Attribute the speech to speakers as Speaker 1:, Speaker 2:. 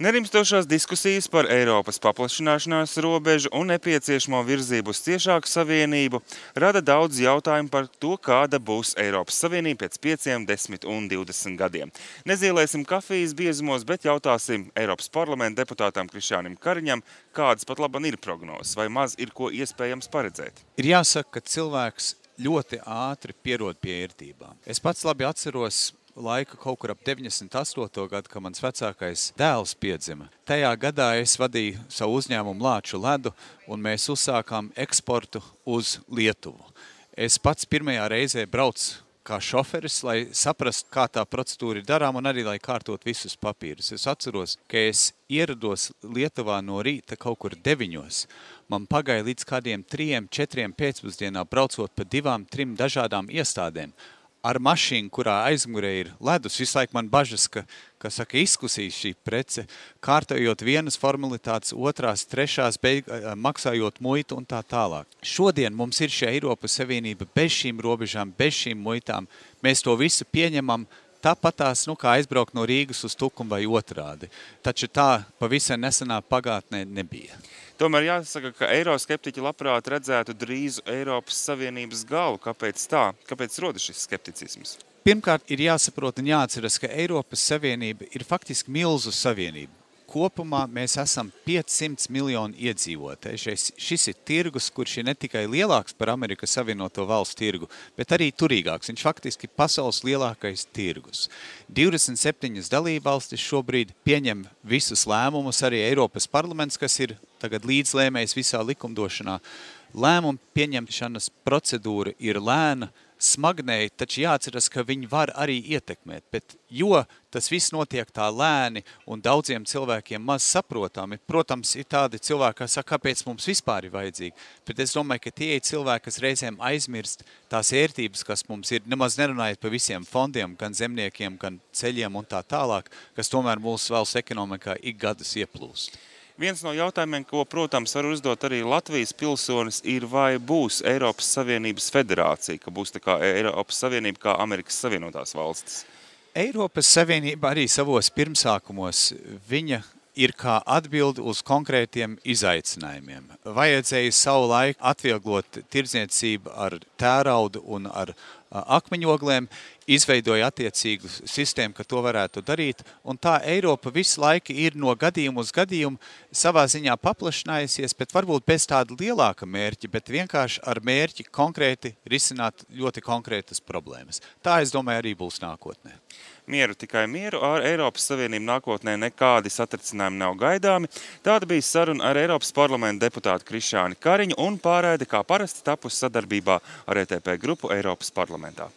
Speaker 1: Nerimstošās diskusijas par Eiropas paplašināšanās robežu un nepieciešamo virzību uz ciešāku savienību rada daudz jautājumu par to, kāda būs Eiropas Savienība pēc 5, 10 un 20 gadiem. Nezīlēsim kafijas biezumos, bet jautāsim Eiropas parlamenta deputātam Krišjānim Kariņam, kādas pat laban ir prognozes, vai maz ir ko iespējams paredzēt.
Speaker 2: Ir jāsaka, ka cilvēks ļoti ātri pierod pie ērtībām. Es pats labi atceros laika kaut kur ap 98. gadu, kad mans vecākais dēls piedzima. Tajā gadā es vadīju savu uzņēmumu Lāču ledu, un mēs uzsākām eksportu uz Lietuvu. Es pats pirmajā reizē braucu kā šoferis, lai saprastu, kā tā procedūra ir darām, un arī, lai kārtot visus papīrus. Es atceros, ka es ierados Lietuvā no rīta kaut kur 9. Man pagāja līdz kādiem 3, 4 pēcpusdienā braucot pa 2, 3 dažādām iestādēm. Ar mašīnu, kurā aizmugurē ir ledus, visu laiku man bažas, ka izkusīs šī prece, kārtojot vienas formalitātes, otrās, trešās, maksājot muitu un tā tālāk. Šodien mums ir šī Eiropas Savienība bez šīm robežām, bez šīm muitām. Mēs to visu pieņemam tāpatās, kā aizbraukt no Rīgas uz Tukumu vai otrādi. Taču tā pavisam nesenā pagātnē nebija.
Speaker 1: Tomēr jāsaka, ka eiroskeptiķi labprāt redzētu drīzu Eiropas Savienības galu. Kāpēc tā? Kāpēc rodas šis skepticisms?
Speaker 2: Pirmkārt, ir jāsaprot un jāatceras, ka Eiropas Savienība ir faktiski milzu savienība. Kopumā mēs esam 500 miljoni iedzīvotāji. Šis ir tirgus, kurš ir ne tikai lielāks par Amerikas Savienoto Valstu tirgu, bet arī turīgāks. Viņš faktiski ir pasaules lielākais tirgus. 27 dalībvalstis šobrīd pieņem visus lēmumus, arī Eiropas parlaments, kas ir tagad līdzlēmējs visā likumdošanā. Lēmumu pieņemšanas procedūra ir lēna, smagnēji, taču jāatceras, ka viņi var arī ietekmēt, bet jo tas viss notiek tā lēni un daudziem cilvēkiem maz saprotami, protams, ir tādi cilvēki, kas saka, kāpēc mums vispār ir vajadzīgi, bet es domāju, ka tie ir cilvēki, kas reizēm aizmirst tās ērtības, kas mums ir, nemaz nerunājot par visiem fondiem, gan zemniekiem, gan ceļiem un tā tālāk, kas tomēr mūsu valsts ekonomikā ik gadus ieplūst.
Speaker 1: Viens no jautājumiem, ko, protams, var uzdot arī Latvijas pilsonis, ir, vai būs Eiropas Savienības federācija, ka būs tā kā Eiropas Savienība kā Amerikas Savienotās valstis.
Speaker 2: Eiropas Savienība arī savos pirmsākumos, viņa ir kā atbildi uz konkrētiem izaicinājumiem. Vajadzēja savu laiku atvieglot tirdzniecību ar tēraudu un ar akmeņogliem, izveidoja attiecīgu sistēmu, ka to varētu darīt, un tā Eiropa visu laiku ir no gadījuma uz gadījumu savā ziņā paplašinājusies, bet varbūt bez tāda lielāka mērķa, bet vienkārši ar mērķi konkrēti risināt ļoti konkrētas problēmas. Tā, es domāju, arī būs nākotnē.
Speaker 1: Mieru, tikai mieru, ar Eiropas Savienību nākotnē nekādi satricinājumi nav gaidāmi. Tāda bija saruna ar Eiropas parlamenta deputātu Krišjāni Kariņu un pārraide kā parasti tapusi sadarbībā ar ETP grupu Eiropas parlamentā.